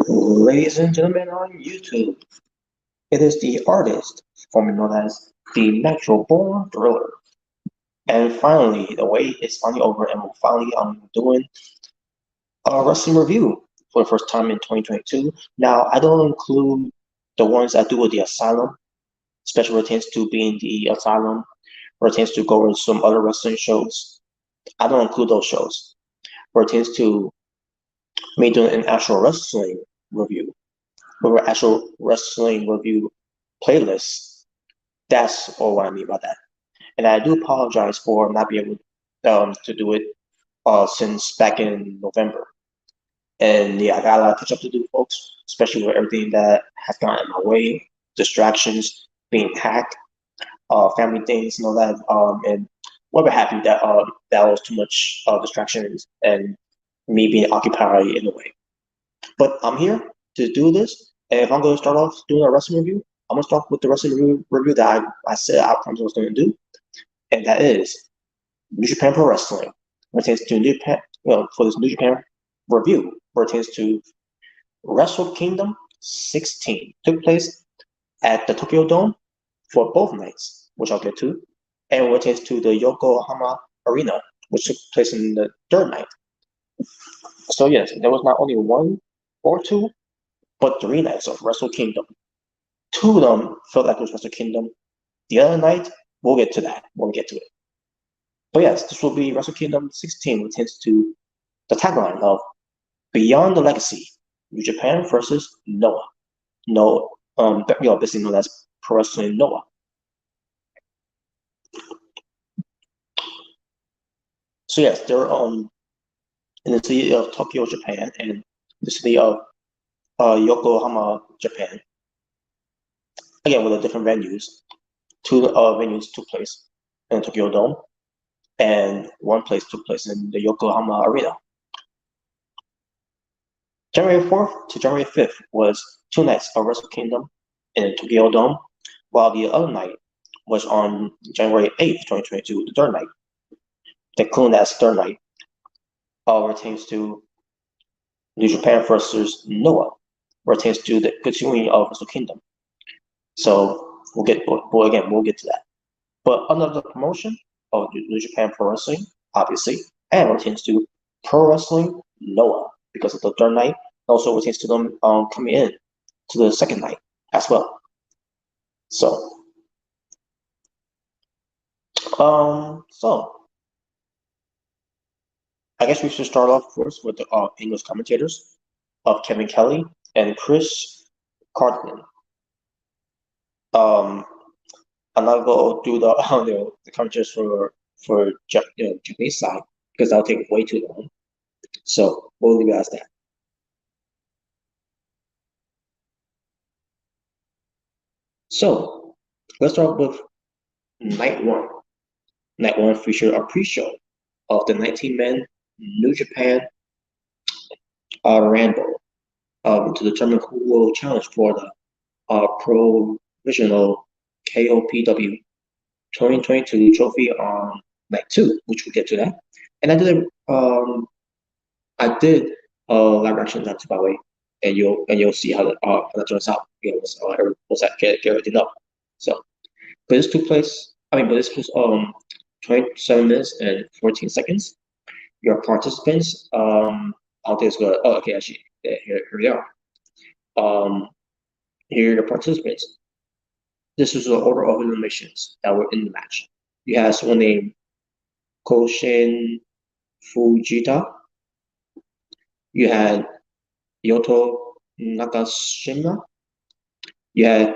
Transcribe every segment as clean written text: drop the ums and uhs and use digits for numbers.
Ladies and gentlemen on YouTube, it is the artist, formerly known as the Natural Born Thriller. And finally, the wait is finally over, and we're finally doing a wrestling review for the first time in 2022. Now, I don't include the ones I do with the Asylum, especially when it tends to be in the Asylum, where it tends to go in some other wrestling shows. I don't include those shows, where it tends to me doing an actual wrestling review, or actual wrestling review playlist. That's all what I mean by that. And I do apologize for not being able to do it since back in November. And yeah, I got a lot of catch up to do, folks, especially with everything that has gotten in my way, distractions, being hacked, family things, and all that. And we're happy that that was too much distractions and me being occupied in a way. But I'm here to do this. And if I'm going to start off doing a wrestling review, I'm going to start with the wrestling review that I said I promised I was going to do. And that is New Japan Pro Wrestling. Pertains to New Japan, for this New Japan review, pertains to Wrestle Kingdom 16. Took place at the Tokyo Dome for both nights, which I'll get to, and pertains to the Yokohama Arena, which took place in the third night. So yes, there was not only one or two, but three nights of Wrestle Kingdom. Two of them felt like it was Wrestle Kingdom. The other night, we'll get to that when we get to it. But yes, this will be Wrestle Kingdom 16, which tends to the tagline of Beyond the Legacy, New Japan versus Noah. No, basically known as Pro Wrestling Noah. So yes, they're in the city of Tokyo, Japan, and the city of Yokohama, Japan. Again, with the different venues. Two venues took place in Tokyo Dome, and one place took place in the Yokohama Arena. January 4th to January 5th was two nights of Wrestle Kingdom in Tokyo Dome, while the other night was on January 8th, 2022, the third night. Including that third night, pertains to New Japan versus Noah, pertains to the continuing of Wrestle Kingdom. So we'll get to that. But under the promotion of New Japan Pro Wrestling, obviously, and pertains to Pro Wrestling Noah because of the third night. Also pertains to them coming in to the second night as well. So, I guess we should start off first with the English commentators of Kevin Kelly and Chris Cartman. I'm not going to do the commentators for Japanese side because that'll take way too long. So we'll leave it as that. So let's start with night one. Night one featured a pre-show of the 19-man New Japan Ramble to determine who will challenge for the Provisional KOPW 2022 trophy on night two, which we'll get to that. And I did live reaction that by the way, and you'll see how that turns out. Once I get everything up. So, but this took place. But this was 27 minutes and 14 seconds. Your participants, I'll just go. Oh, okay, actually, here we are. Here are your participants. This is the order of eliminations that were in the match. You have someone named Koshin Fujita. You had Yoto Nakashima. You had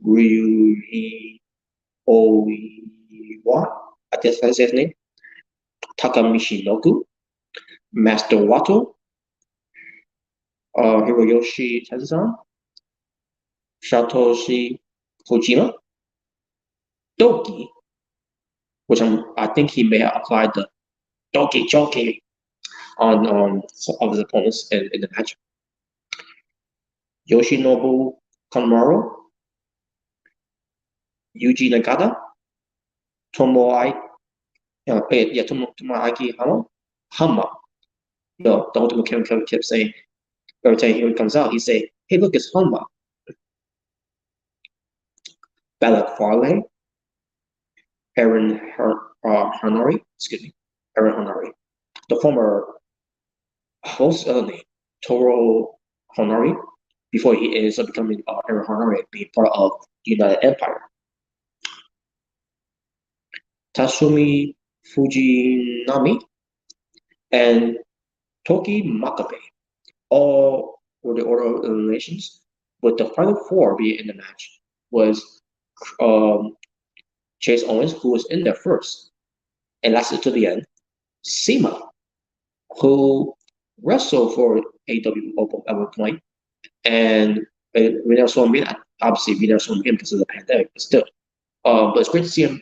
Ryuhi Oiwa, I guess that's his name. Takamichi Noku. Master Wato. Hiroyoshi Tenzan. Satoshi Kojima. Doki, which I think he may have applied the Doki Joki on some of his opponents in the match. Yoshinobu Kanemaru, Yuji Nagata, Tomoai yeah, Tomoaki Hama. The Ultimate Kevin kept saying every time he comes out, he say, "Hey, look, it's Hama." Balak Farley, Hanori, excuse me, Aaron Hanori, the former host of the Toro Honori, before he ends up becoming Aaron Honori, being part of United Empire. Tatsumi Fujinami and Toki Makabe, all were the order of eliminations, with the final four being in the match was um, Chase Owens, who was in there first and lasted to the end, Sema, who wrestled for AW at one point, and we never saw him again. Obviously, we never saw him again because of the pandemic, but still. But it's great to see him.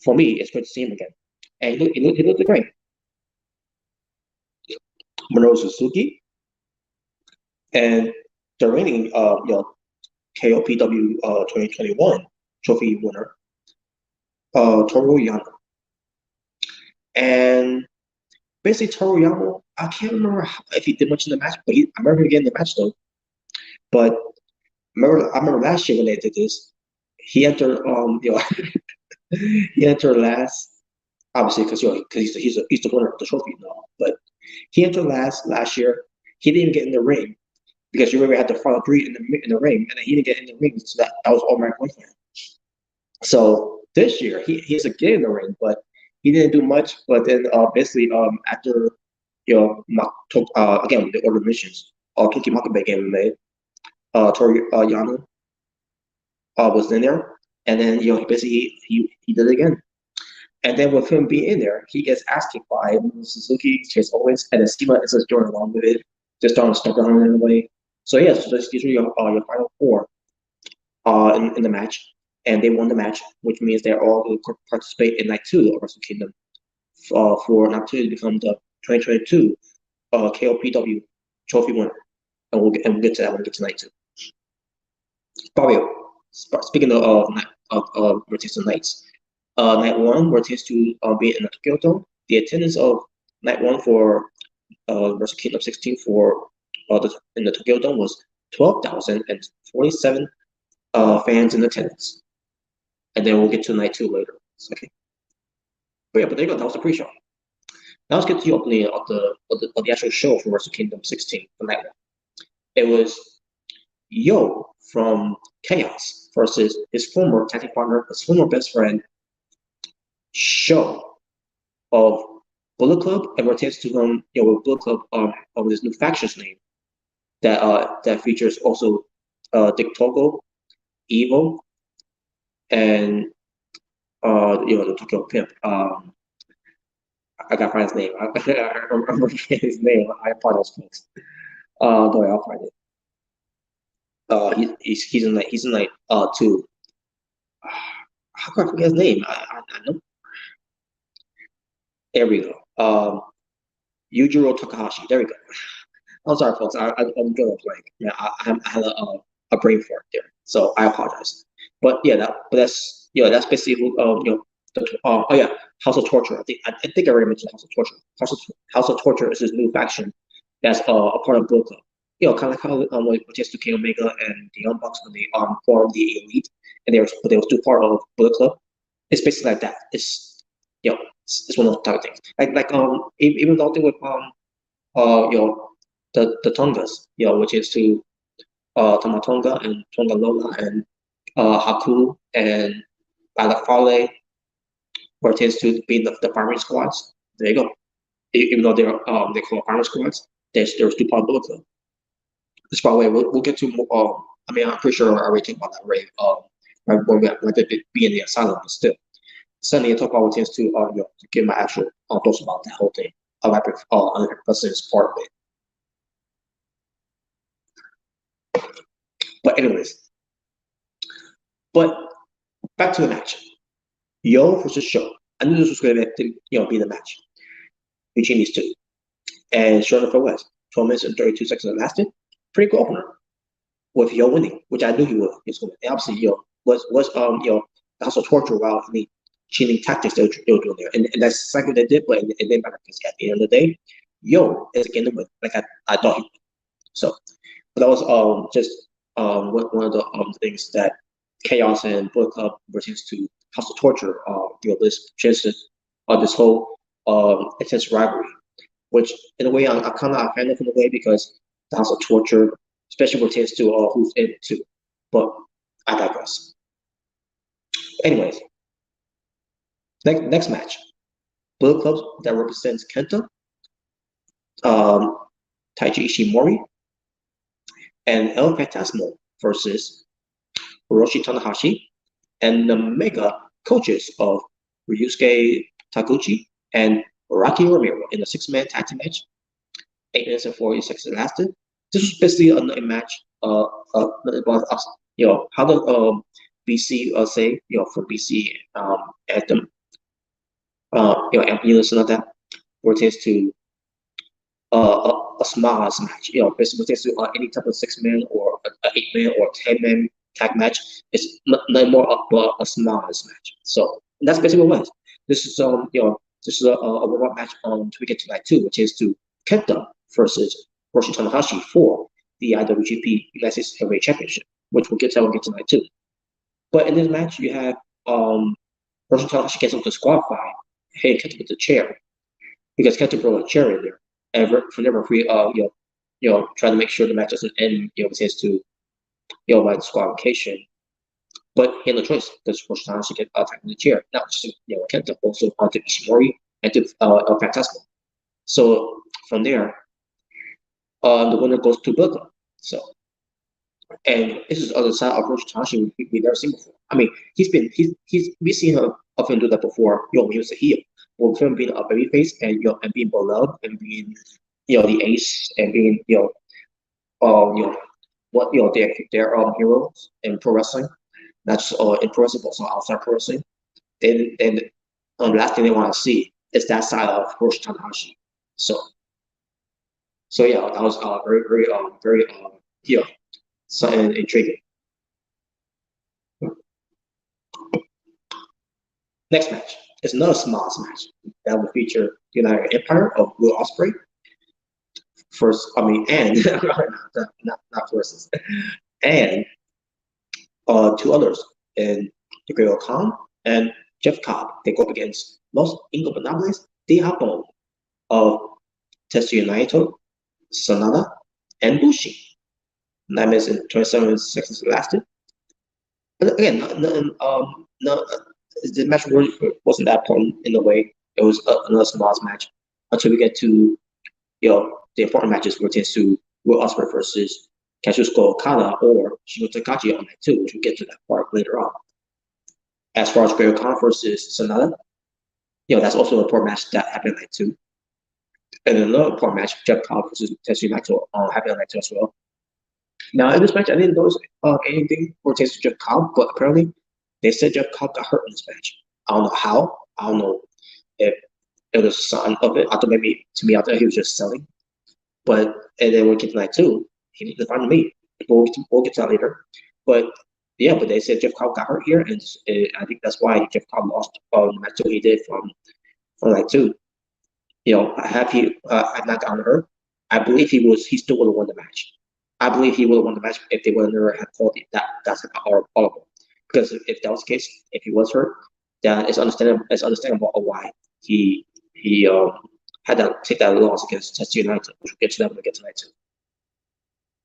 For me, it's great to see him again, and he looked great. Minoru Suzuki and the reigning, KOPW 2021 trophy winner, Toru Yano, and basically Toru Yano. I can't remember if he did much in the match, but I remember him getting the match though. But I remember last year when they did this, he entered he entered last, obviously because he's the winner of the trophy now. But he entered last year. He didn't even get in the ring because you remember we had the final three in the ring, and then he didn't get in the ring, so that was automatic win for him. So this year he's a get in the ring, but he didn't do much. But then basically after again the order missions, Toki Makabe game made, Toru Yano was in there, and then basically he did it again. And then with him being in there, he gets ass kicked by Suzuki, Chase Owens, and then Sema is just joining along with it, just throwing stuff down in the way. So yeah, so these are your final four in the match, and they won the match, which means they're all going to participate in night two of Wrestle Kingdom for an opportunity to become the 2022 KOPW trophy winner, and we'll get to that when we get to night two. By the way, speaking of rotation nights. Night one, where it tends to be in the Tokyo Dome. The attendance of night one for Wrestle Kingdom 16 for in the Tokyo Dome was 12,047 fans in attendance. And then we'll get to night two later. Okay. But yeah, but there you go. That was the pre-show. Now let's get to the opening of the actual show for Wrestle Kingdom 16 for night one. It was Yo from Chaos versus his former tag team partner, his former best friend, Show of Bullet Club, and rotates to him, with Bullet Club of this new factions name that features also Dick Togo, Evo, and the Tokyo Pimp. I gotta find his name. I remember his name. I apologize, folks. Don't worry, I'll find it. He's in like two. How can I forget his name? I know. There we go. Yujiro Takahashi. There we go. I'm sorry, folks. I'm drawing a blank. Yeah, I had a brain fart there, so I apologize. But yeah, that's basically who oh yeah, House of Torture. I think I already mentioned House of Torture. House of Torture is this new faction that's a part of Bullet Club. Kind of like how when just Kenny Omega and the Young Bucks when they formed the Elite, and they were still part of Bullet Club. It's basically like that. It's one of those type of things. Even the thing with the Tongas, which is to Tamatonga and Tonga Lola and Haku and Balafale, where it tends to be the primary squads. There you go. Even though they call it primary squads, there's two part Bullet Club. This, by the way, we'll get to more. I'm pretty sure I already talked about that already. When they be in the asylum, but still. Suddenly, I talk about what tends to give my actual thoughts about that whole thing. Rapid is part of it. But anyways, back to the match. Yo versus Show. I knew this was going to be the match between these two. And sure enough, it was. 12 minutes and 32 seconds it lasted. Pretty good opener with Yo winning, which I knew he was going to. And obviously, was the House of Torture while he cheating tactics they were doing there, and that's exactly what they did. But it didn't matter because at the end of the day, Yo is again the win, like I thought he would. So, but that was just one of the things that Chaos and Bullet Club versus to House of Torture. This chances this whole intense rivalry, which in a way I kind of fan of in a way because the House of Torture, especially pertains to who's in it too. But I digress. Anyways, next match, Bullet Club that represents Kenta, um, Taiji Ishimori, and El Phantasmo versus Hiroshi Tanahashi and the mega coaches of Ryusuke Taguchi and Rocky Romero in a six-man tag team match. 8 minutes and 40 seconds it lasted. This was basically a match about how the BC say for BC anthem ambulance and all that pertains to a small match. Basically pertains to any type of 6-man or a 8-man or 10-man tag match. It's not more of a small match. So that's basically what it was. This is this is a warm-up match to we get to night 2, which is to Kenta versus Hiroshi Tanahashi for the IWGP United States Heavyweight Championship, which we'll get to tonight too. But in this match, you have Hiroshi Tanahashi gets disqualified, hitting Kenta with the chair because Kenta brought a chair in there, and from there, referee trying to make sure the match doesn't end, it to by disqualification. But he had no choice because Hiroshi Tanahashi get attacked in the chair, not just Kenta, also onto Ishimori and to El Phantasmo. So from there, the winner goes to Booker. So, and this is the other side of Hiroshi Tanahashi we never seen before. I mean, we've seen him often do that before. When he was a heel, with him being a babyface and and being beloved and being the ace and being what their heroes in pro wrestling, not just in pro wrestling but also outside pro wrestling. Then the last thing they want to see is that side of Hiroshi Tanahashi. So yeah, that was very something intriguing. Next match is another smalls match that will feature the United Empire of Will Ospreay. And not versus, and two others in the Great Khan and Jeff Cobb. They go up against Los Ingobernables de Japón of Tetsuya Naito, Sanada, and Bushi. 9 minutes and 27 seconds lasted. But again, the match wasn't that important in a way. It was another small match until we get to the important matches, which is to Will Ospreay versus Kazuchika Okada or Shingo Takagi on night 2, which we'll get to that part later on. As far as Great Khan versus Sanada, that's also an important match that happened on night 2. And another important match, Jeff Cobb versus Tetsuya Naito, happened on night 2 as well. Now, in this match, I didn't notice anything pertaining to Jeff Cobb, but apparently they said Jeff Cobb got hurt in this match. I don't know how. I don't know if it was a sign of it. I thought maybe, to me, I thought he was just selling. And then when we get to night 2, he didn't find me. We'll get to that later. But yeah, but they said Jeff Cobb got hurt here, and I think that's why Jeff Cobb lost the match he did from night 2. I'm not down to hurt. I believe he still would have won the match. I believe he would have won the match if they would have never had called that's horrible. Because if that was the case, if he was hurt, then it's understandable. It's understandable why he had to take that loss against Tetsuya Naito, which we'll get to that when we get to night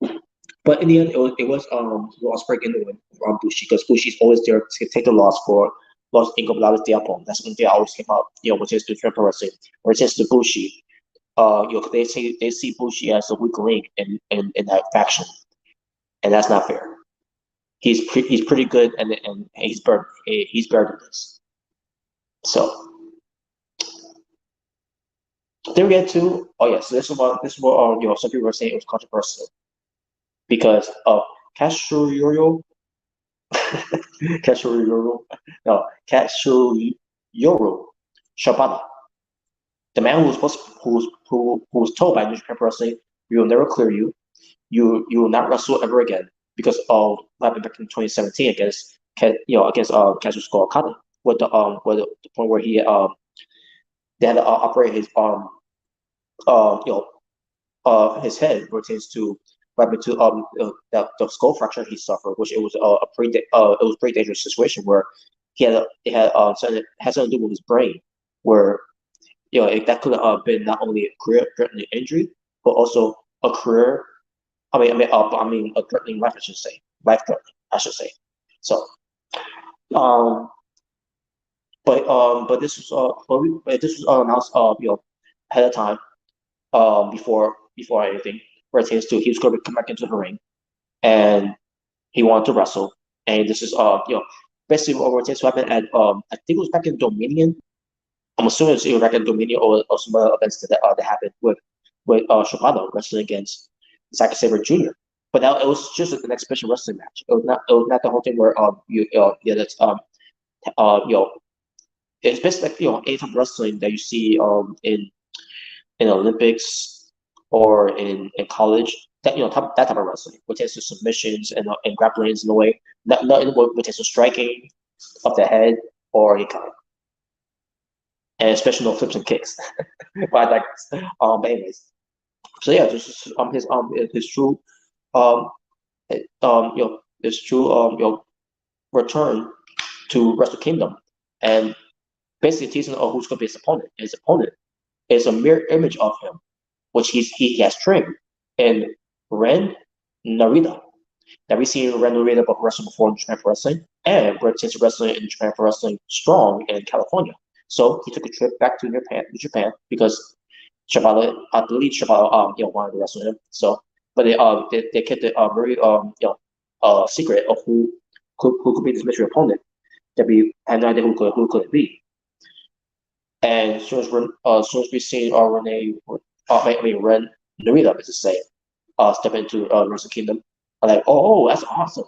2. But in the end, it was Will Ospreay in the win from Bushi because Bushi's always there to take the loss for Los Ingobernables de Japón. That's when they always came out, which is the Triple Wrestling, or it's just the Bushi. They see Bushi as a weak link in that faction, and that's not fair. He's pretty good, and he's better than this. So then we get to so this is what some people were saying it was controversial because of Katsuhiro Shibata. The man who was told by New Japan Pro Wrestling, "We will never clear you. You will not wrestle ever again," because of what happened back in 2017 against Kazuchika Okada. with the point where they had to operate his you know his head pertains to right into the skull fracture he suffered, which it was it was a pretty dangerous situation where it had something had something to do with his brain, where that could have been not only a career-threatening injury, but also a career. A threatening life, I should say, life threatening, I should say. So, um, but but this was announced ahead of time, before anything, where it says to he was going to come back into the ring and he wanted to wrestle. And this is basically what it to happen at I think it was back in Dominion. I'm assuming it was back in Dominion or some other events that happened with Shibata wrestling against Zack Sabre Jr. But now it was just an exhibition wrestling match. It was not the whole thing where that's it's basically like any type of wrestling that you see in Olympics or in college, that that type of wrestling, which is submissions and grapplings in a way, not in a way which is striking of the head or any kind, and especially no flips and kicks. But like but anyways, so yeah, this is his true um his true return to Wrestle Kingdom, and basically teasing who's going to be his opponent. His opponent is a mirror image of him, which he has trained in Ren Narita. Now we see Ren Narita wrestle before in Japan Pro Wrestling, and since wrestling in Japan Pro Wrestling strong in California. So he took a trip back to Japan because I believe Shibata wanted to wrestle him. So, but they kept it very secret of who could be this mystery opponent. That we had no idea who could it be. And as soon as we see Ren Narita, as I say, step into Wrestle Kingdom, I'm like, that's awesome.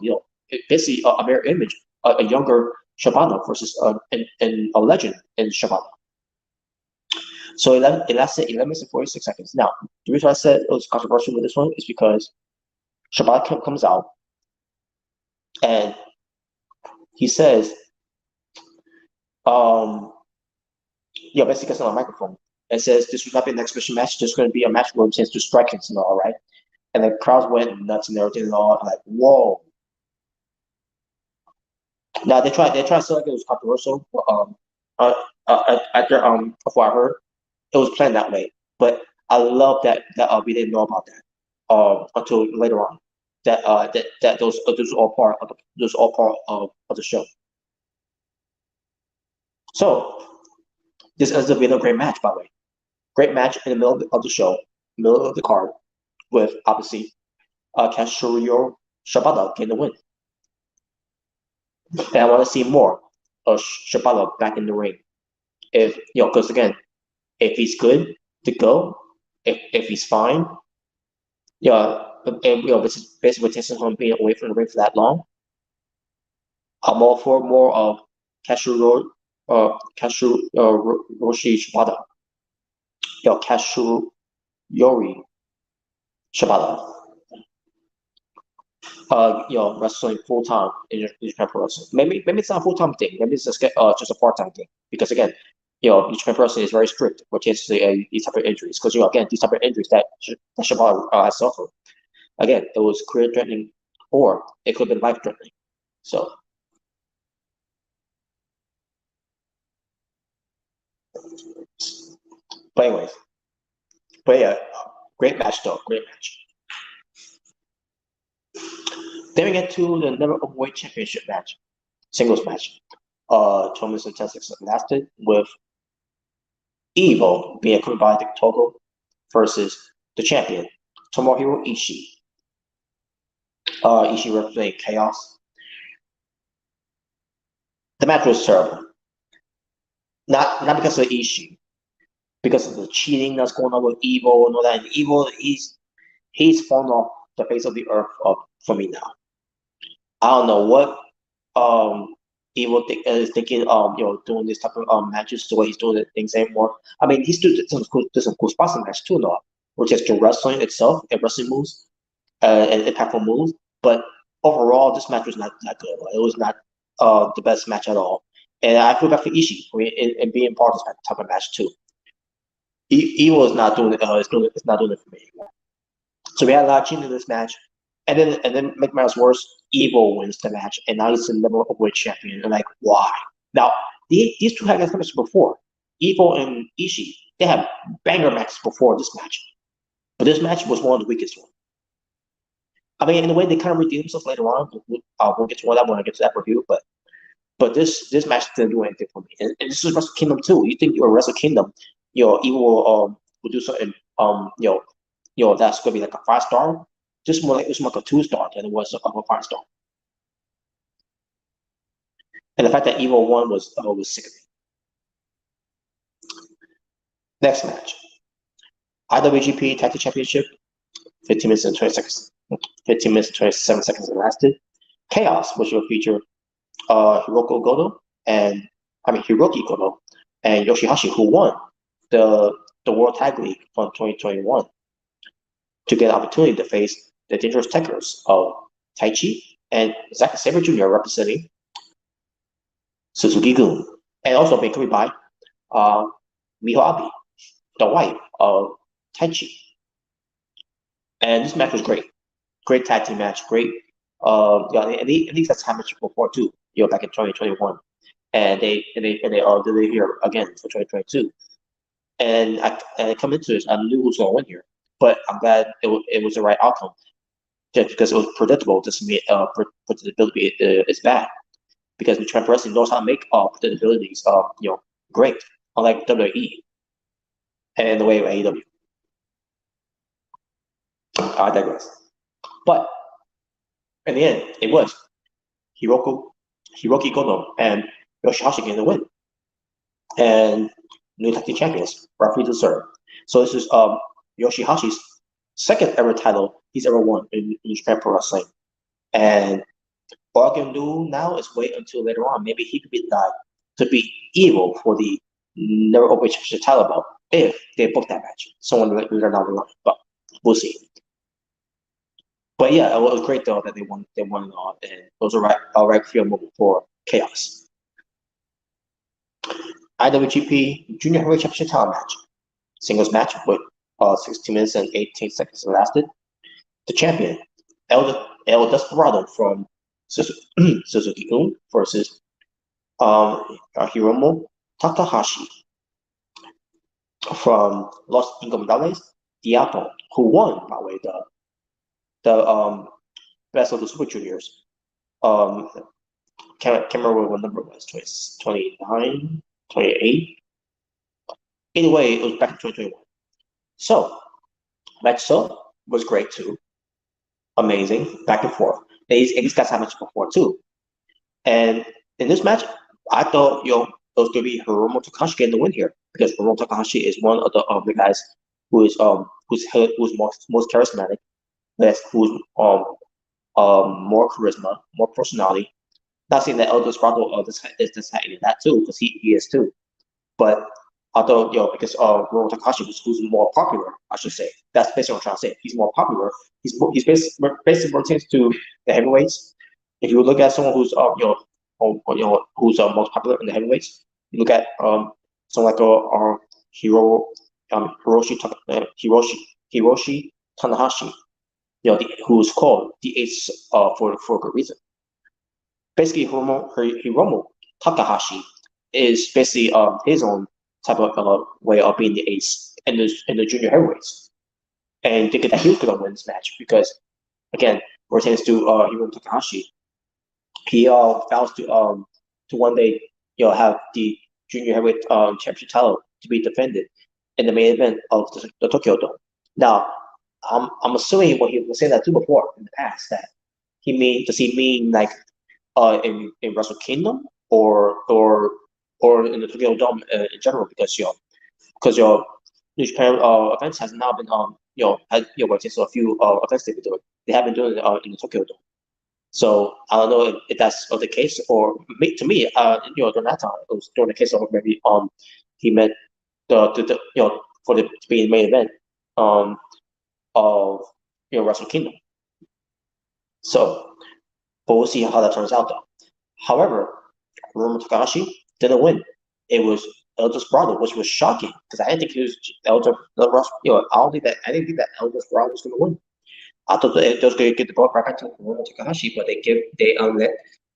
Basically a mirror image, a younger Shibata versus a legend in Shibata. So it lasted 11 minutes and 46 seconds. Now, the reason I said it was controversial with this one is because Shibata comes out and he says, basically gets on a microphone and says this was not be an exhibition match, just going to be a match where it says to strike and all, right? And the crowd went nuts and everything and all. I'm like, whoa. Now they tried to sell like it was controversial, but after before I heard, it was planned that way. But I love that we didn't know about that until later on. That those all part of the show. So this ends up being a great match, by the way. Great match in the middle of the show, middle of the card, with obviously Kazuchika Shibata getting the win. And I want to see more of Shibata back in the ring. If because again, if he's good to go, if he's fine, and basically him being away from the ring for that long, I'm all for more of Kazuchika Shibata. Kazuchika Shibata. Wrestling full time in Japan Pro Wrestling. Maybe it's not a full time thing. Maybe it's just a part time thing. Because again, Japan Pro Wrestling is very strict when it comes to these type of injuries. Because again, these type of injuries that Shibata has suffered. Again, it was career threatening, or it could have been life threatening. So. But anyways, yeah, great match though, great match. Then we get to the Never Openweight Championship match, singles match. 12 minutes and 10 seconds lasted with Evo being accompanied by Togo versus the champion, Tomohiro Ishii. Ishii representing Chaos. The match was terrible. Not because of Ishii, because of the cheating that's going on with Evo and all that. And Evo, he's fallen off the face of the earth for me now. I don't know what Evo is thinking doing this type of matches the way he's doing things anymore. I mean, he's doing some cool spots in the match too, no, which is the wrestling itself and wrestling moves and impactful moves. But overall, this match was not that good. It was not the best match at all. And I feel bad for Ishii in being part of this type of match too. Evil is not doing it. It's not doing it for me anymore. So we had a lot of cheating in this match, and then make matters worse, Evil wins the match, and now he's the number weight champion. And like, why? Now these two had matches before. Evil and Ishii, they had banger matches before this match, but this match was one of the weakest ones. I mean, in a way, they kind of redeemed themselves later on. We'll get to that when I get to that review, but this match didn't do anything for me. And this is Wrestle Kingdom too. You think you're Wrestle Kingdom, Evil will do something that's gonna be like a 5 star. Just more like it was more like a 2 star than it was a 5 star. And the fact that Evil won was sickening. Next match, IWGP Tag Team Championship, 15 minutes and 20 seconds. 15 minutes and 27 seconds it lasted. Chaos, which will feature Hiroki Goto and Yoshihashi, who won the World Tag League from 2021, to get an opportunity to face the Dangerous Tekkers of Taichi and Zack Sabre Jr. representing Suzuki-gun, and also being accompanied by Miho Abe, the wife of Taichi. And this match was great. Great tag team match. Great. And these guys had match before too. Back in 2021, and they did it here again for 2022. And I come into this, I knew who was going to win here, but I'm glad it was the right outcome. Just because it was predictable, doesn't mean predictability is bad. Because New Japan Wrestling knows how to make predictabilities great, unlike WWE and the way of AEW. I digress. But in the end, it was Hiroki Goto and Yoshihashi getting the win. And new tag team champions, rightfully deserved. So this is Yoshihashi's second ever title he's ever won in Japan Pro Wrestling. And all I can do now is wait until later on. Maybe he could be the guy to beat Evil for the never open championship title belt if they book that match. Someone later down the line, but we'll see. But yeah, it was great though that they won it all, and it was a right field moment for Chaos. IWGP Junior Heavyweight Championship title match, singles match with 16 minutes and 18 seconds lasted. The champion El Desperado from Suzuki-gun versus Hiromu Takahashi from Los Ingobernables Diablo, who won, by the way, the Best of the Super Juniors. Can't remember what number it was, 29, 28. Either way, it was back in 2021. So, match was great too. Amazing, back and forth. These guys had match before too. And in this match, I thought it was going to be Hiromu Takahashi getting the win here, because Hiromu Takahashi is one of the guys who's most charismatic, who's more charisma, more personality. Not saying that El Desperado is just having that too, because he is too. But although because Hiromu Takahashi who's more popular, I should say. That's basically what I'm trying to say. He's more popular. He's basically pertains to the heavyweights. If you look at someone who's who's most popular in the heavyweights, you look at someone like Hiroshi Tanahashi, who's called the Ace for a good reason. Basically, Hiromu Takahashi is basically his own type of way of being the ace in the junior heavyweights. And thinking that he was going to win this match because, again, pertains to Hiromu Takahashi, he vows to one day have the junior heavyweight championship title to be defended in the main event of the Tokyo Dome. Now, I'm assuming what he was saying that too before in the past, that does he mean like in Wrestle Kingdom or in the Tokyo Dome in general, because New Japan events has now been since a few events they've been doing. They have been doing it in the Tokyo Dome. So I don't know if that's the case, or to me, during that time it was during the case of maybe he meant for to be the main event of Wrestle Kingdom. So, but we'll see how that turns out though. However, Hiromu Takahashi didn't win. It was El Desperado, which was shocking because I didn't think he was El Desperado. I didn't think that El Desperado was going to win. I thought that they was going to get the ball right back to Takahashi, but they let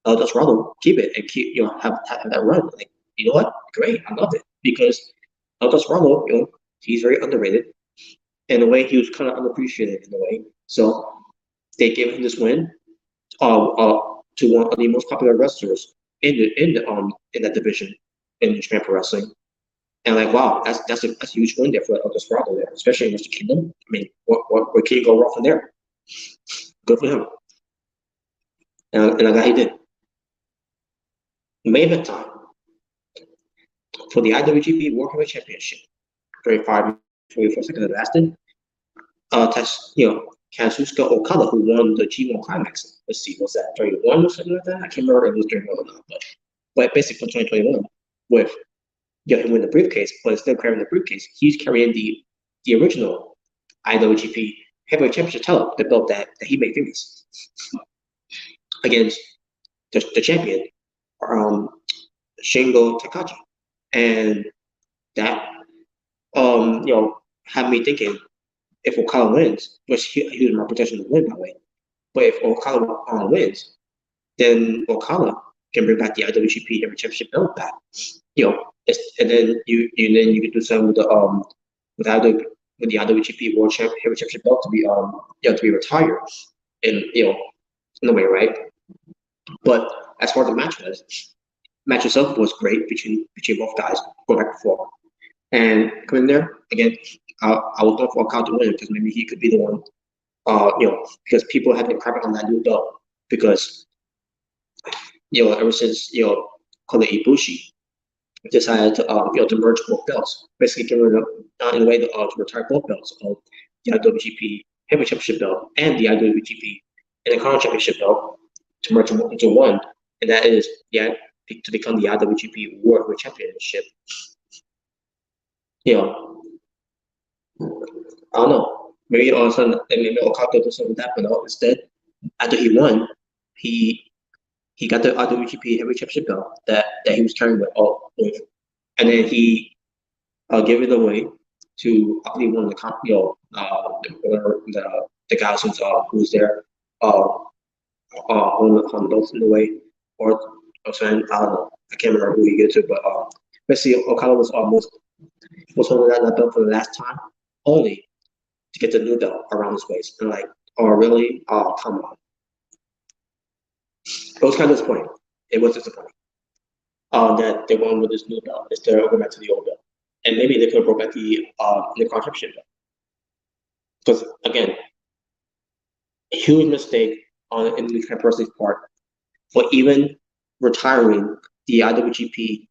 El Desperado keep it and keep have that run. Like, you know what? Great, I love it because El Desperado, he's very underrated. In a way, he was kind of unappreciated in a way. So they gave him this win to one of the most popular wrestlers in that division in Japan Pro Wrestling. And like, wow, that's a huge win there for El Desperado there, especially in Wrestle Kingdom. I mean, what can you go wrong from there? Good for him. And I'm glad he did. Main event time for the IWGP World Heavyweight Championship. 24 seconds it lasted. Kazuchika Okada, who won the G1 Climax. Let's see, was that 31 or something like that? I can't remember if it was 31 or not, but basically for 2021, with him with the briefcase, but instead of carrying the briefcase, he's carrying the original IWGP Heavyweight Championship title, the belt that he made famous against the champion, Shingo Takagi, and that had me thinking if Okada wins, which he was my protection to win by the way, but if Okada wins, then Okada can bring back the IWGP Heavyweight Championship belt back. And then you can do something with with the IWGP World Heavyweight Championship belt to be retired in a way, right? But as far as the match itself was great between both guys, going back and forth. And coming there again, I was going for Okada to win because maybe he could be the one. Because people have been crapping on that new belt because ever since called it Ibushi decided to merge both belts, basically getting rid of in a way to retire both belts of the IWGP Heavyweight Championship belt and the IWGP Intercontinental Championship belt to merge them into one, and that is to become the IWGP World Heavyweight Championship. I don't know. Maybe all of a sudden, maybe Okada does something with that, but no, instead, after he won, he got the IWGP Heavyweight Championship belt that he was carrying with, and then he gave it away to I believe one of the guys who's there on the belts in the way, or saying I don't know, I can't remember who he gave it to, but basically Okada was holding that belt for the last time, only to get the new belt around his waist. And like, oh really? Oh come on. It was kind of disappointing. It was disappointing. That they won with this new belt instead of going back to the old belt. And maybe they could have brought back the championship belt. Because again, a huge mistake in the person's part for even retiring the IWGP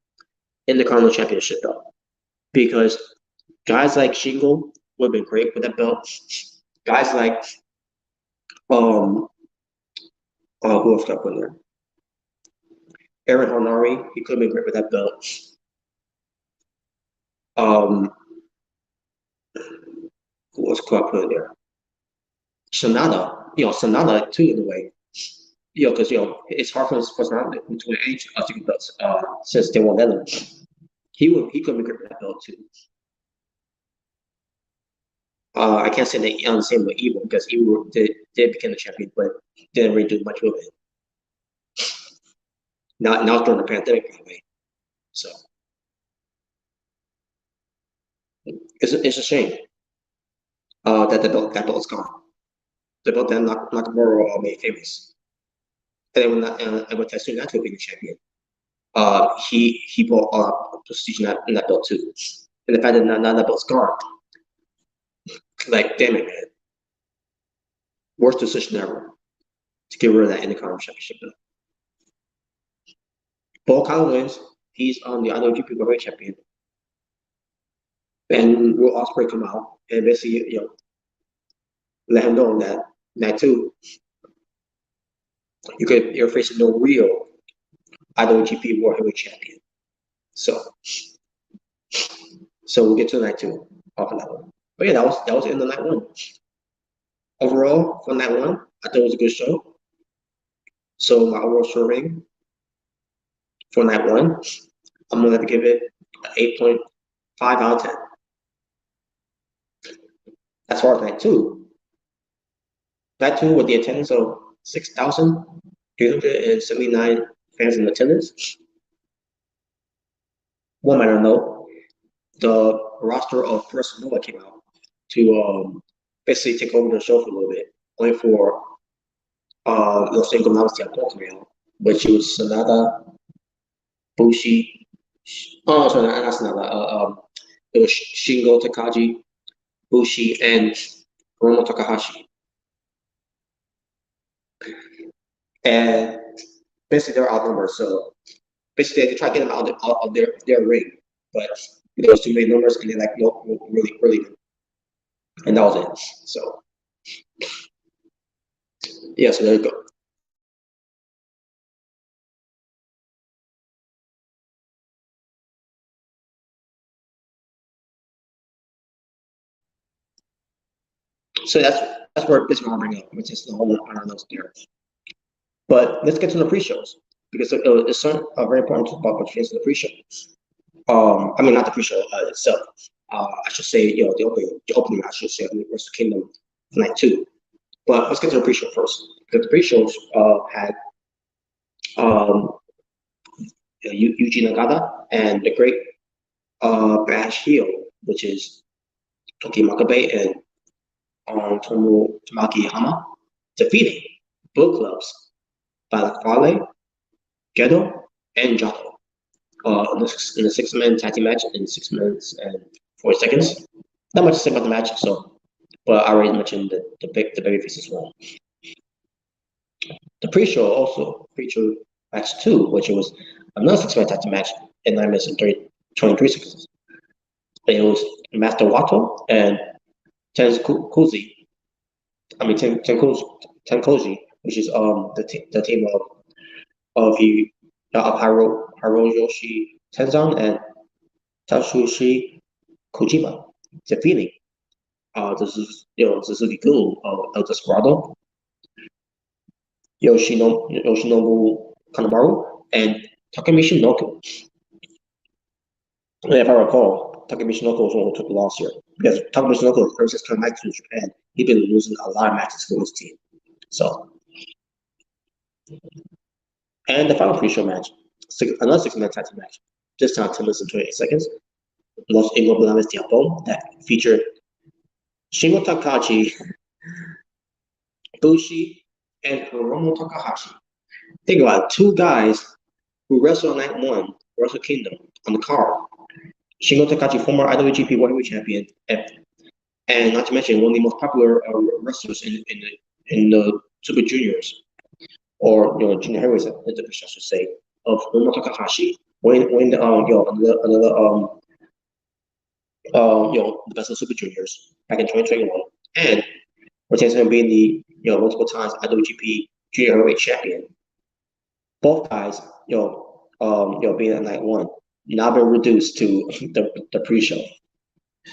Intercontinental Championship belt. Because guys like Shingo would have been great with that belt. Guys like who else got put in there? Aaron Honari, he could have been great with that belt. Who else got put in there? Sonata too in a way. Because it's hard for Sonata to win any single belts since they won that. He could be great with that belt too. I can't say that on the same with Evil because Evil did become the champion, but didn't really do much with it. Now it's during the pandemic, by the way. So it's a shame that that belt is gone. The belt that Nakamura made famous. And when Tetsuya Naito being the champion, he brought a lot of prestige in that belt too. And the fact that now that belt's gone, like damn it, man. Worst decision ever to get rid of that Intercontinental Championship belt. Paul Kyle wins. He's on the IWGP World Champion. And Will Ospreay come out and basically, let him know that too, you're facing no real IWGP World Heavyweight Champion. So we'll get to night two off of that one. But yeah, that was the end of night one. Overall, for night one, I thought it was a good show. So my overall score rating for night one, I'm gonna have to give it an 8.5 out of 10. As far as night two with the attendance of 6,379 fans in attendance. One matter note, the roster of First Nova came out to basically take over the show for a little bit, only for Los Ingobernables de Apocalypse, which was Sanada, Bushi. Oh, sorry, not Sanada. It was Shingo Takagi, Bushi, and Hiromu Takahashi. And basically, they're outnumbered. So basically, they try to get them out of their ring, but there was too many numbers, and they're like, no, really, and that was it. So yeah, so there you go. So that's where this one bring up, which is the whole on those there. But let's get to the pre-shows because it's very important to talk about what you the pre-show. I mean, not the pre-show itself. I should say, the opening. I should say, Wrestle Kingdom Night 2. But let's get to the pre-show first. Because the pre-shows had Yuji Nagata and the great Bash Heel, which is Toki Makabe and Tamaki Hama, defeating Book Clubs by Fale, Gedo, and Jato. In the six-man tag team match in 6 minutes and 40 seconds. Not much to say about the match, but I already mentioned the babyface as well. The pre-show also featured match 2, which was another 6-man tag team match in 9 minutes and 23 seconds. It was Master Wato and Tenkoji, which is the team of Hiroyoshi Tenzan and Tatsushi Kojima, defeating Suzuki-gun of El Desperado, Yoshinobu Kanemaru, and Takemichi Noto. And if I recall, Takemichi Noto was the one who took the loss here. Because Takemichi Noto, ever since coming back to Japan, he'd been losing a lot of matches for his team. So, and the final pre-show match, another 6-man tag team match, this time 10 minutes and 28 seconds. Los Ingobernables de Japón that featured Shingo Takagi, Bushi, and Hiromu Takahashi. Think about it, 2 guys who wrestled on night 1, Wrestle Kingdom, on the card. Shingo Takagi, former IWGP Heavyweight Champion, and not to mention one of the most popular wrestlers in the Super Juniors, or junior heavyweights, I should say, of Hiromu Takahashi, when the best of Super Juniors back in 2021, and retains him being the multiple times IWGP Junior Heavyweight Champion. Both guys, being at night 1, now been reduced to the pre-show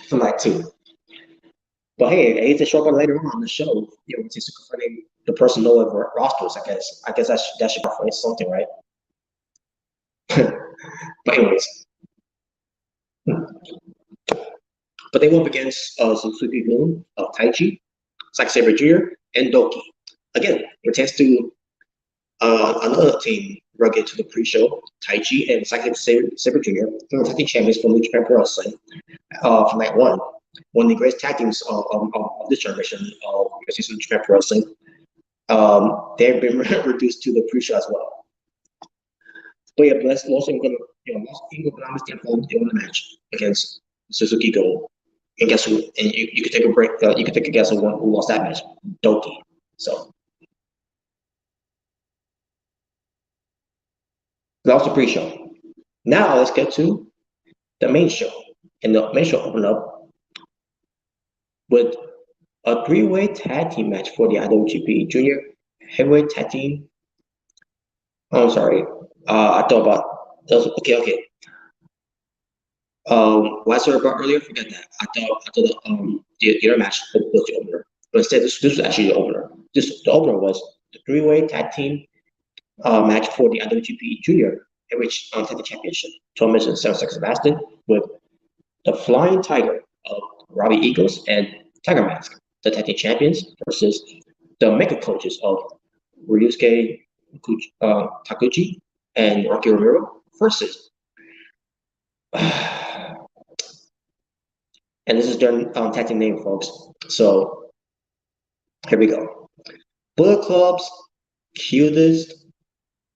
for night 2. But hey, it's a show up later on the show, just confronting the personnel of rosters. I guess that should be something, right? But anyways. But they went up against Suzuki Moon of Taichi, Zack Sabre Jr., and Doki. Again, pertains to another team rugged to the pre-show, Taichi and Zack Sabre Jr., former tag team champions from New Japan Pro Wrestling for night 1. One of the greatest tag teams of this generation of New Japan Pro Wrestling. They've been reduced to the pre-show as well. But yeah, Los Ingobernables de Japón won the match against Suzuki-gun. And guess who? And you could take a break. You could take a guess of who lost that match. Doki. So that was the pre-show. Now let's get to the main show. And the main show opened up with a 3-way tag team match for the IWGP Junior Heavyweight Tag Team. Oh, I'm sorry. I thought about those. Okay. What I said about earlier, forget that. I thought the other match was the opener, but instead this was actually the opener. The opener was the 3-way tag team match for the IWGP Junior Heavyweight Tag Team Championship. 12 minutes and 7 seconds lasted with the Flying Tiger of Robbie Eagles and Tiger Mask, the tag team champions, versus the mega coaches of Ryusuke Taguchi and Rocky Romero versus. And this is their tag team name, folks. So here we go. Bullet Club's cutest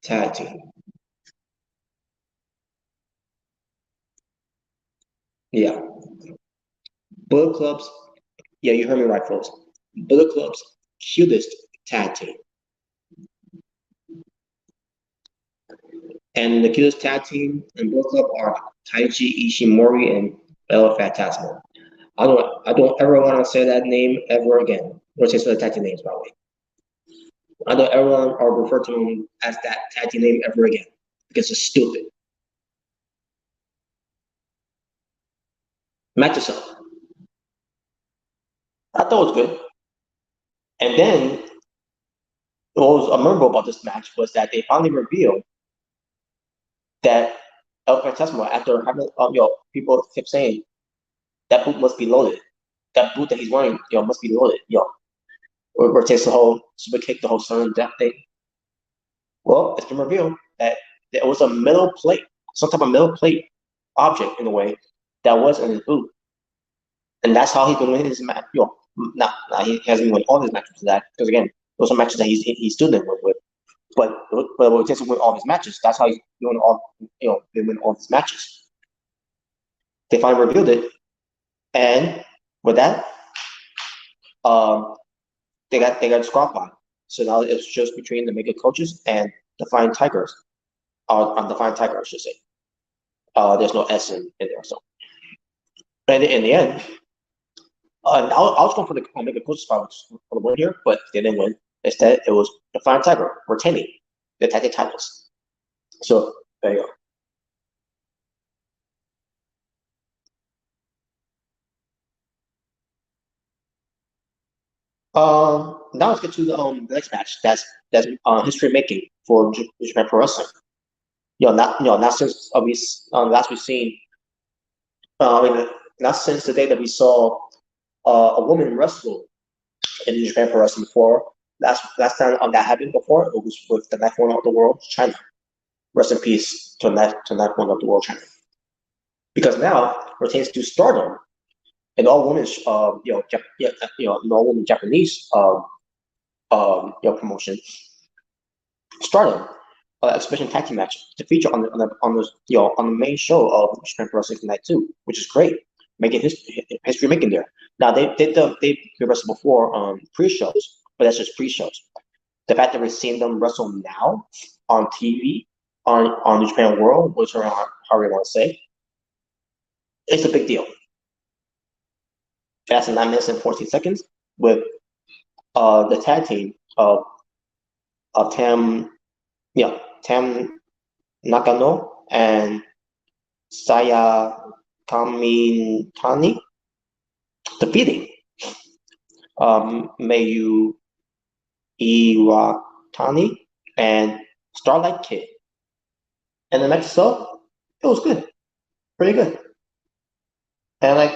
tag team. Yeah. Bullet Club's, yeah, you heard me right, folks. Bullet Club's cutest tag team. And the cutest tag team in Bullet Club are Taiji Ishimori and El Phantasmo. I don't ever want to say that name ever again. Or say the tag team names, by the way. I don't ever want to refer to them as that tag team name ever again because it's stupid. Match yourself. I thought it was good. And then what was memorable about this match was that they finally revealed that El Phantasmo, after having people kept saying that boot must be loaded. That boot that he's wearing, must be loaded, Or takes the whole super kick, the whole sudden death thing. Well, it's been revealed that there was a metal plate, some type of metal plate object in a way that was in his boot. And that's how he's going to win his match. He hasn't won all his matches to that, because again, those are matches that he's still didn't win with. But when it takes to win all his matches, that's how he's doing they win all his matches. They finally revealed it, and with that, they got disqualified. So now it's just between the mega coaches and the Flying Tigers, on the Flying Tiger, I should say. There's no S in there, so. And in the end, I was going for the mega coaches spot for the win here, but they didn't win. Instead, it was the Flying Tiger retaining the tag team titles. So there you go. Now let's get to the next match. That's history making for Japan Pro Wrestling. Not since last we've seen. Not since the day that we saw a woman wrestle in Japan Pro Wrestling before. Last time that happened before, it was with the ninth one of the world, China. Rest in peace to ninth one of the world, China. Because now pertains to Stardom, an all women, an all woman Japanese promotion. Stardom, exhibition tag team match to feature on the main show of Japan Pro Wrestling Night 2, which is great, making history making there. Now they wrestled before pre-shows, but that's just pre-shows. The fact that we're seeing them wrestle now on TV on the Japan World, which are however you want to say, it's a big deal. That's 9 minutes and 14 seconds with the tag team of Tam Nakano and Saya Kamitani defeating Mayu Iwatani and Starlight Kid. And the match itself, it was good, pretty good. And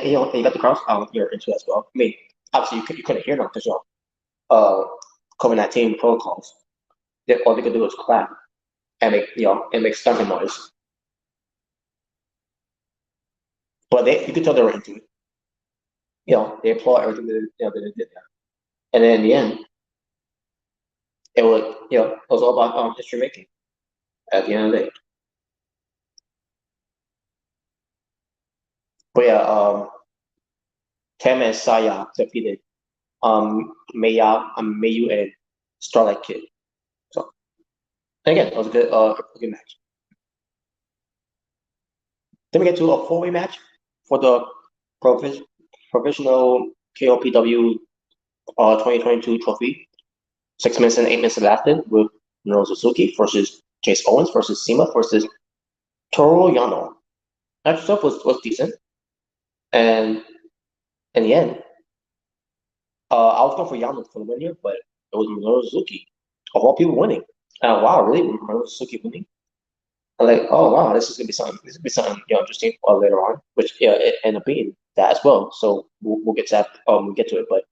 you got the crowd here into it as well. I mean, obviously you couldn't hear them because COVID-19 protocols. All they could do was clap and make stomping noise. But you could tell they were into it. They applaud everything that they did there. And then in the end, it was all about history making at the end of the day. But yeah, Tam and Saya defeated Mayu and Starlight Kid. So again, it was a good match. Then we get to a four-way match for the Professional KOPW 2022 trophy. 6 minutes and 8 minutes lasted with Minoru Suzuki versus Chase Owens versus Sema versus Toru Yano. That stuff was decent. And in the end, I was going for Yano for the win here, but it was Minoru Suzuki of all people winning. Wow, really? Minoru Suzuki winning? I'm like, oh wow, this is gonna be something. This is gonna be something interesting later on, which it ended up being that as well. So we'll get to that. We'll get to it, but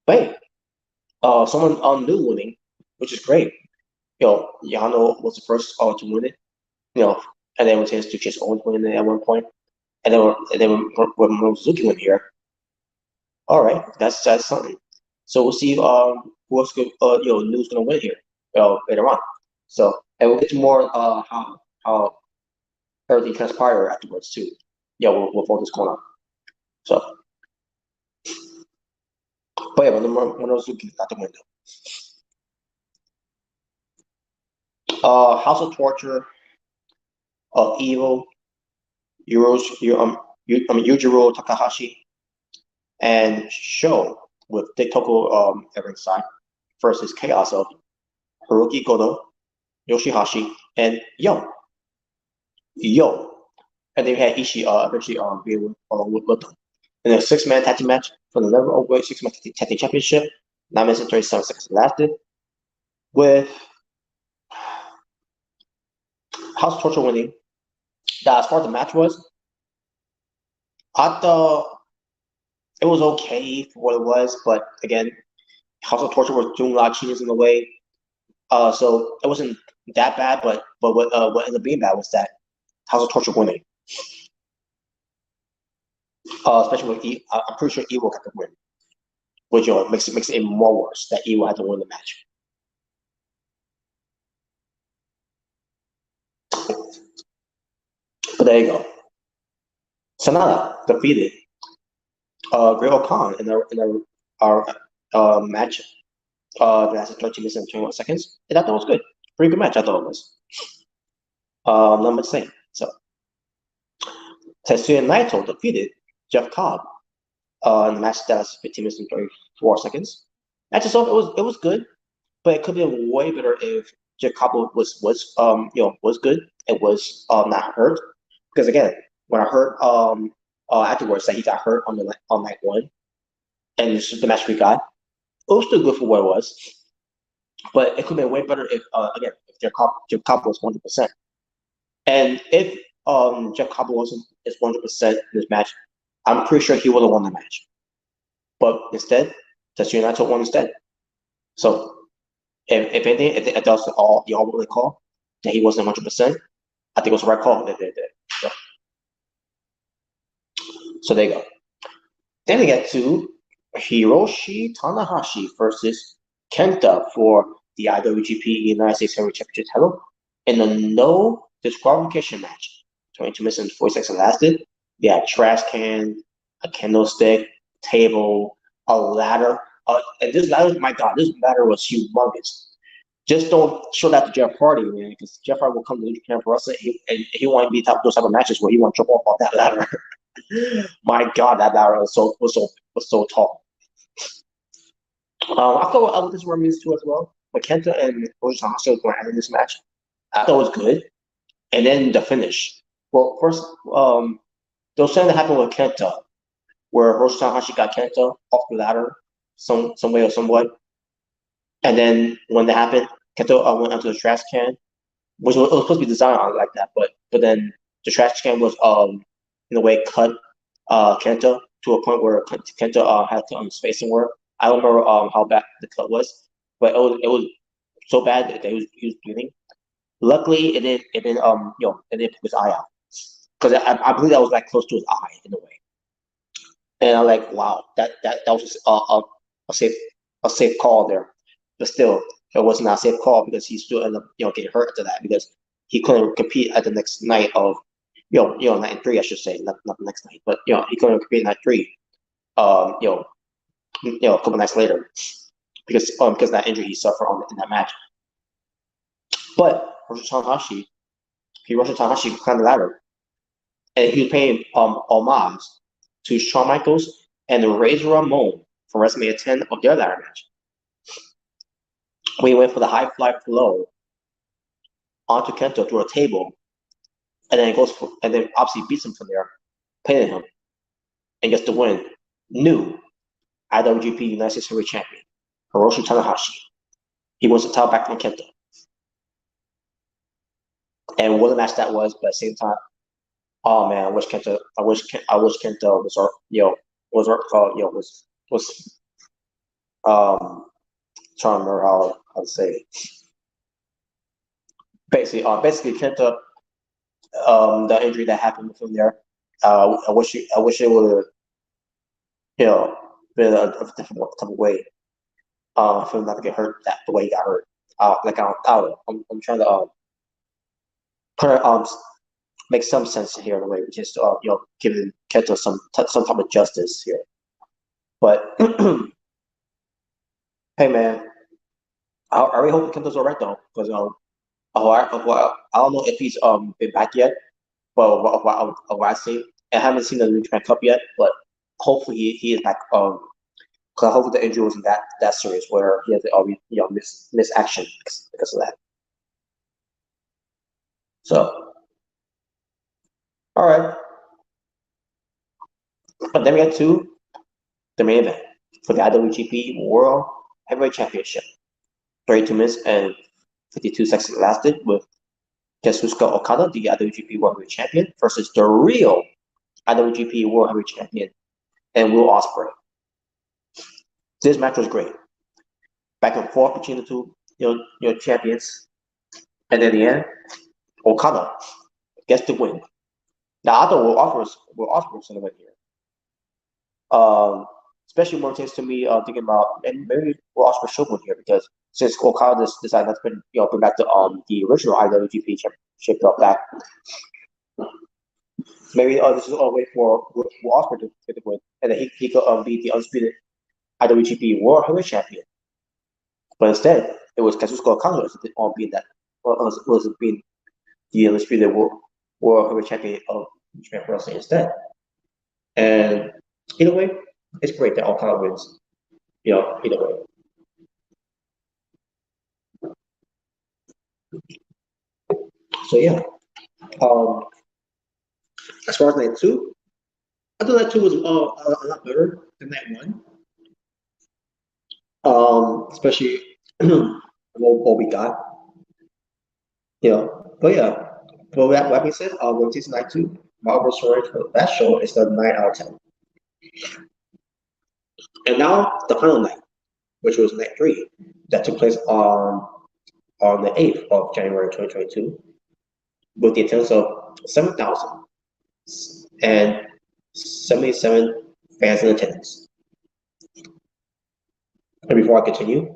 hey, someone new winning, which is great. Yano was the first to win it. And then it was his to Chase Owens winning it at one point, and then when Suzuki went here, all right, that's something. So we'll see who else who's gonna win here later on. So and we'll get to more how everything transpired afterwards too. Yeah, we'll focus going on. So, but yeah, when Suzuki got the window. House of Torture, Evil, Yujiro Takahashi, and Show with Dick Toko at ringside versus Chaos of Hiroki Goto, Yoshihashi, and Yo. And they had Ishii eventually be with them. In a six-man tag team match for the Never Overweight Six-Man Tag Team Championship, 9 minutes and 37 seconds lasted, with House of Torture winning. Now, as far as the match was, I thought it was okay for what it was, but again, House of Torture was doing a lot of changes in the way, so it wasn't that bad. But what ended up being bad was that House of Torture winning, especially with I'm pretty sure Evil got the win, which makes it even more worse that Evil had to win the match. But there you go. Sanada defeated Great Khan in our match that lasted 13 minutes and 21 seconds. And I thought it was good. Pretty good match, I thought it was. Not much to say. So, Tetsuya Naito defeated Jeff Cobb in the match that lasted 15 minutes and 34 seconds. Match itself, it was good, but it could have been way better if Jeff Cobb was good. It was not hurt. Because again, when I heard afterwards that he got hurt on night one, and this is the match we got, it was still good for what it was. But it could have been way better if again if Jeff Cobb was 100%. And if Jeff Cobb wasn't 100% in this match, I'm pretty sure he would have won the match. But instead, Tetsuya Naito won instead. So if anything, if that's all y'all really call that he wasn't 100%, I think it was the right call that they did. So there you go. Then we get to Hiroshi Tanahashi versus Kenta for the IWGP United States Heavyweight Championship title in a no disqualification match. 22 minutes and 40 seconds lasted. We had trash can, a candlestick, table, a ladder. And this ladder, my God, this ladder was humongous. Just don't show that to Jeff Hardy, man, because Jeff Hardy will come to New Japan for us, and he won't be those type of matches where he won't jump off that ladder. My God, that ladder was so tall. I thought other this were means too as well. But Kenta and Hiroshi Tanahashi were having this match. I thought it was good. And then the finish. Well, first, there was something that happened with Kenta, where Hiroshi Tanahashi got Kenta off the ladder, some way or somewhat. And then when that happened, Kenta went onto the trash can, which was supposed to be designed like that, but then the trash can was in a way cut Kenta to a point where Kenta had to space somewhere. I don't remember how bad the cut was, but it was so bad that he was bleeding. Luckily, it didn't it didn't poke his eye out, because I believe that was like close to his eye in a way. And I'm like, wow, that was a safe call there, but still, it was not a safe call because he still ended up getting hurt after that because he couldn't compete at the next night of night 3, I should say, not the next night, but he couldn't compete night 3. A couple nights later because that injury he suffered in that match. But Hiroshi Tanahashi climbed the ladder, and he was paying homage to Shawn Michaels and Razor Ramon for WrestleMania 10 of their ladder match. We went for the high fly flow onto Kento through a table, and then obviously beats him from there, pinning him, and gets the win. New IWGP United States Heavyweight Champion, Hiroshi Tanahashi. He wants the title back from Kenta. And what a match that was, but at the same time, oh man, I wish Kenta was, was, was, um, trying to remember how to say it. Basically Kenta, the injury that happened with him there, I wish it would have, been a different type of way, for him not to get hurt the way he got hurt. I don't know. I'm trying to, kind of, make some sense here in a way, which is, giving Kenta some type of justice here. But hey, man, I really hope Kenta's all right though, because I don't know if he's been back yet. Well, what I see, I haven't seen the New Japan Cup yet, but hopefully he is back. Because hopefully the injury wasn't that serious where he had to miss action because of that. So, all right, but then we get to the main event for the IWGP World Heavyweight Championship. 32 minutes and 52 seconds lasted with Kazuchika Okada, the IWGP World Heavyweight Champion, versus the real IWGP World Heavyweight Champion and Will Ospreay. This match was great. Back and forth between the two champions. And in the end, Okada gets the win. Now I thought Will Ospreay was gonna win here. Especially more takes to me thinking about, and maybe Will Ospreay should win here because since Okada decided not to bring back the original IWGP championship belt back, maybe this is a way for Will Ospreay to get the win, and then he could be the undisputed IWGP World Heavyweight Champion. But instead, it was Kazuchika Okada being that was being the undisputed World Heavyweight Champion of Japan Pro Wrestling instead. And either way, it's great that Okada wins. Either way. So yeah. As far as night two, I thought night two was a lot better than night one. Especially what we got. But yeah. But that being said, with this night two, my overall story for that show is the 9 out of 10. And now the final night, which was night three, that took place on the 8th of January 2022, with the attendance of 7,077 fans in attendance. And before I continue,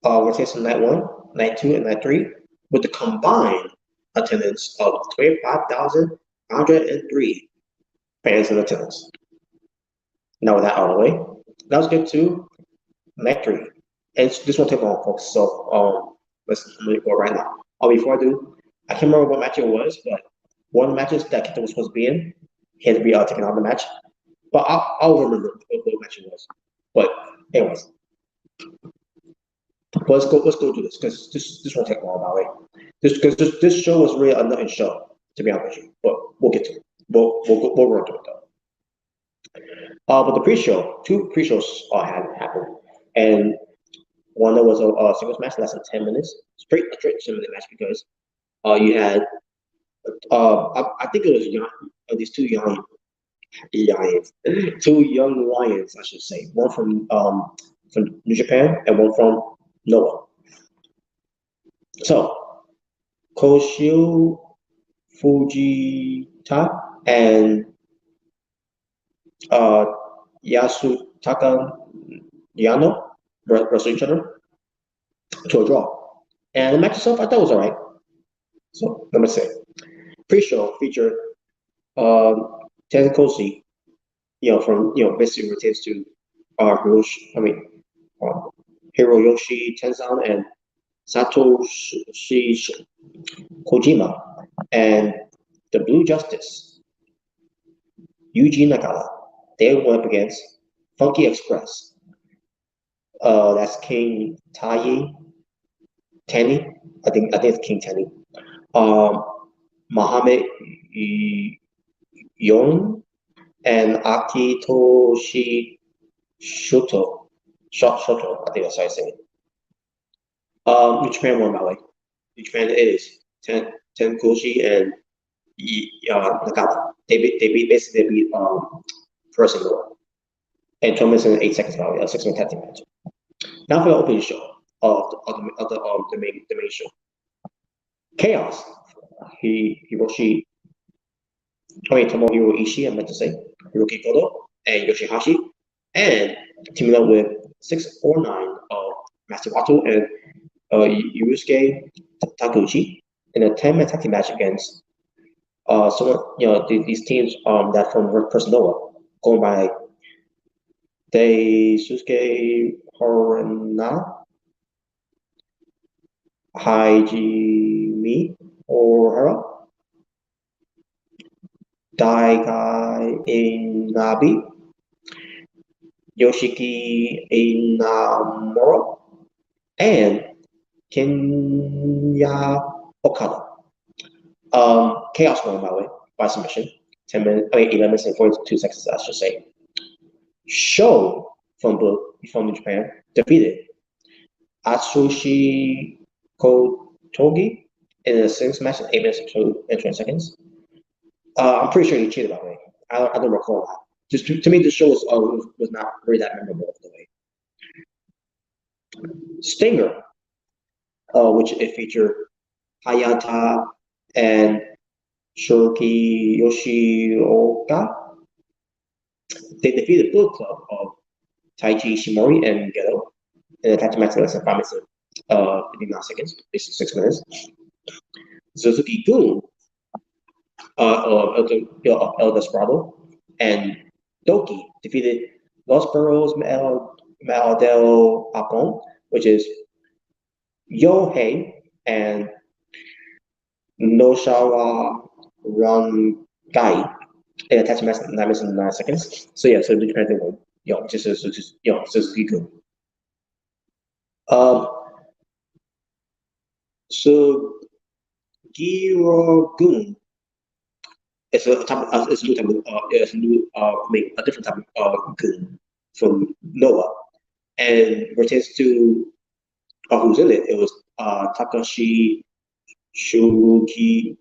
we're tasting night one, night two, and night three with the combined attendance of 25,103 fans in attendance. Now with that out of the way, now let's get to night three. And this won't take long, folks. So let's go right now. Before I do, I can't remember what match it was, but one of the matches that Kenta was supposed to be in, he had to be taken out of the match. But I'll remember what match it was. But anyways, let's go do this because this won't take long, by the way. This show was really a nothing show, to be honest with you. But we'll get to it. We'll run through it though. But the pre-show, two pre-shows had happened, and one that was a singles match lasted 10 minutes, straight 10-minute match because you had I think it was these two young lions, I should say, one from New Japan and one from Noah. So Koshio Fujita and Yasutaka Yano wrestled each other to a draw. And the match itself, I thought was alright. So let me say, pre-show featured Tenkosi, from basically rotates to Hiroyoshi Tenzan and Satoshi Kojima, and the Blue Justice, Yuji Nagata. They went up against Funky Express. That's King Tani. I think it's King Tani. Mohammed Yon and Akitoshi Shoto. Shoto, I think that's how I say it. New Japan won, by the way. New Japan is Tenkoshi and Nagata. Basically beat Person and 12 minutes and 8 seconds probably, a 6-minute tag team match. Now for the opening show of the main show. Chaos. Tomohiro Ishii, I meant to say, Hiroki Goto, and Yoshihashi, and teaming up with 649 of Master Wato and Yusuke Takuchi in a 10-man tag team match against these teams that from Personnel going by Daisuke Haruna, Hajime Ohara, Daigai Inabi, Yoshiki Inamura, and Kenya Okada. Chaos won, by the way, by submission. 11 minutes and 42 seconds, I should say. Show from New Japan defeated Atsushi Kotogi in a singles match in 8 minutes and 20 seconds. I'm pretty sure he cheated, by the way. I don't recall that. Just to me, the show was not really that memorable of the way. Stinger, which it featured Hayata and Shoki Yoshioka. They defeated Bullet Club of Taichi Shimori and Geto in a tag match less than 5 minutes and 59 seconds, basically 6 minutes. Suzuki Gun El Desperado and Doki defeated Los Burros Mal del Apon, which is Yohei and Noshawa Rangai in a tag match 9 minutes and 9 seconds. So yeah, so the Japan thing won. Just Suzuki Gun. So Giro-gun is a type of, it's a new type of, a different type of gun from Noah, and pertains to who's in it. It was Takashi Chujiura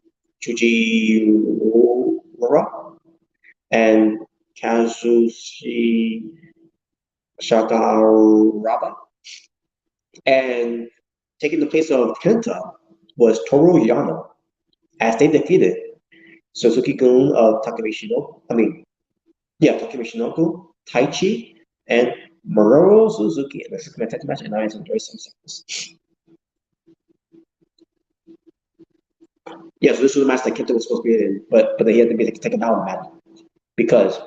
and Kazushi Sakuraba, and taking the place of Kenta was Toru Yano, as they defeated Suzuki Gun of Takemishinoku, Taichi, and Morono Suzuki in the 6-man tag match in 9 minutes and 37 seconds. Yeah, so this was a match that Kenta was supposed to be in, but he had to be taken out of the match because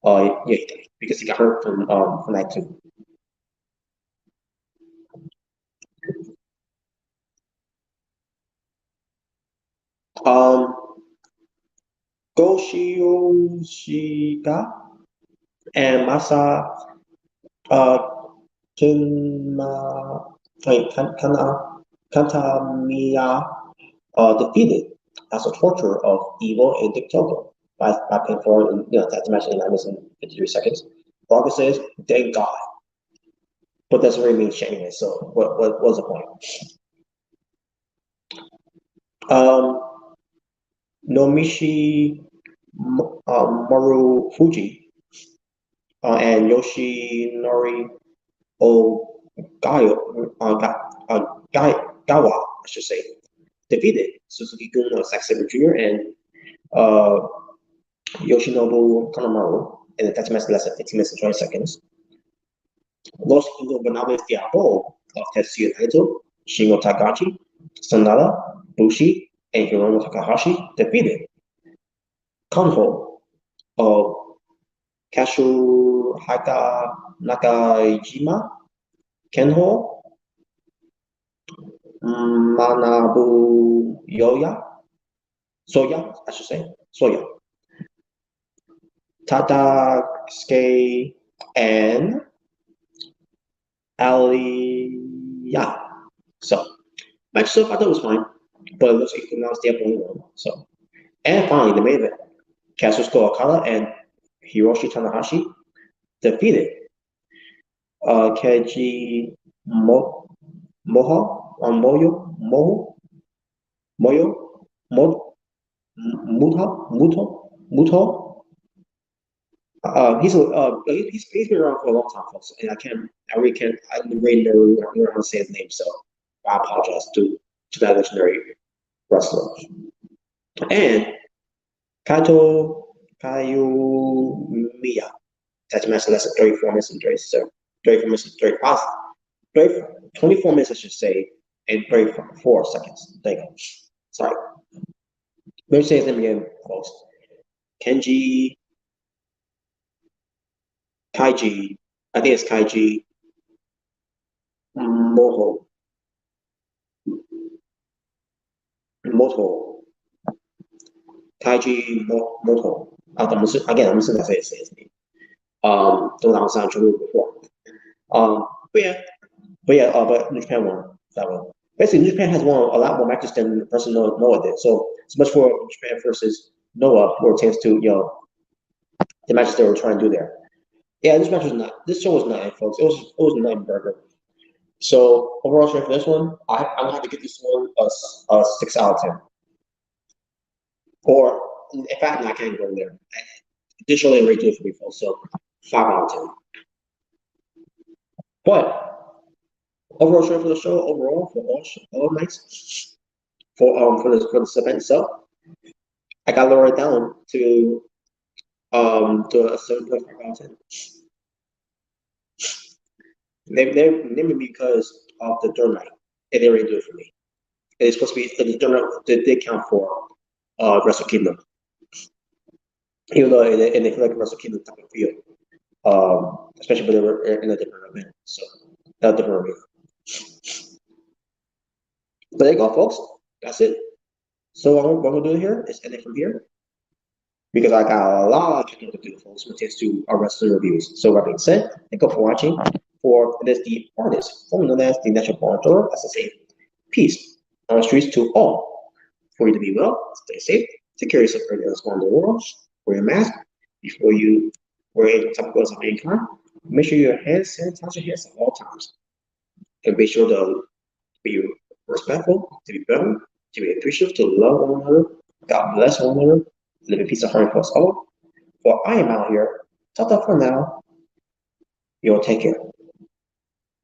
because he got hurt from night 2. Go Shioshika and Masa Kantamiya defeated as a torture of Evil and Dick Togo by pinfall in tag match in 9 minutes and 53 seconds. Barker says, "Thank God," but doesn't really mean shit anyway. So what was the point? Nomishi Marufuji and Yoshinori Gawa, I should say, defeated Suzuki Gun of Zack Sabre Jr. and Yoshinobu Kanemaru in a tag match less than 15 minutes and 20 seconds. Los Ingobernables Diablo of Tetsuya Naito, Shingo Tagachi, Sanada, Bushi, and Hiromu Takahashi defeated Kanho of Katsuhika Nakajima, Kenho, Manabu Soya, I should say, Soya, Tadasuke, and Aliyah. So, match stuff I thought was fine, but it looks like now it's the only one. So, and finally, the main event, Kazuchika Okada and Hiroshi Tanahashi defeated Keiji Moyo Mo- Muto. He's been around for a long time, folks, and I really know how to say his name, so I apologize to that legendary wrestler. And Kato Kayumiya. That's match less than 34 minutes and 30 so 34 minutes and 30, 24 minutes, I should say, and 34 seconds. Thank you. Sorry. Let me say his name again, folks. Kenji Kaiji. I think it's Kaiji Moho. Moto. Moto. I'm assuming that's how you say his name. Don't know sound true before. But yeah, but New Japan won that one. Basically, New Japan has won a lot more matches than the person Noah did. So much for New Japan versus Noah, where it tends to the matches they were trying to do there. Yeah, this show was not, folks. It was not burger. So overall strength for this one, I'm gonna have to give this one a 6 out of 10. Or in fact, I can't go there. Additionally, rate it for me, folks. So 5 out of 10. But overall strength for the show, overall for all nights, for this event itself, I got to lower it down to a 7.5 out of 10. They named me because of the third night, and they already do it for me. And it's supposed to be the third night that they count for Wrestle Kingdom, even though and they feel like Wrestle Kingdom type of feel, especially when they were in a different event, so a different arena. But there you go, folks. That's it. So what I'm gonna do here is end it from here because I got a lot of catching to do, folks, when it comes to our wrestling reviews. So, that being said, thank you for watching. For this, the artist, formerly known as the Natural Born Thriller, as I say, peace on the streets to all. For you to be well, stay safe, take care of yourself and what's going on in the world, wear your mask before you wear any type of gloves of any kind. Make sure your hands sanitize your hands at all times. And be sure to be respectful, to be better, to be appreciative, to love one another. God bless one another. Live in peace and harmony for us all. For I am out here. Ta-ta for now. You'll take care.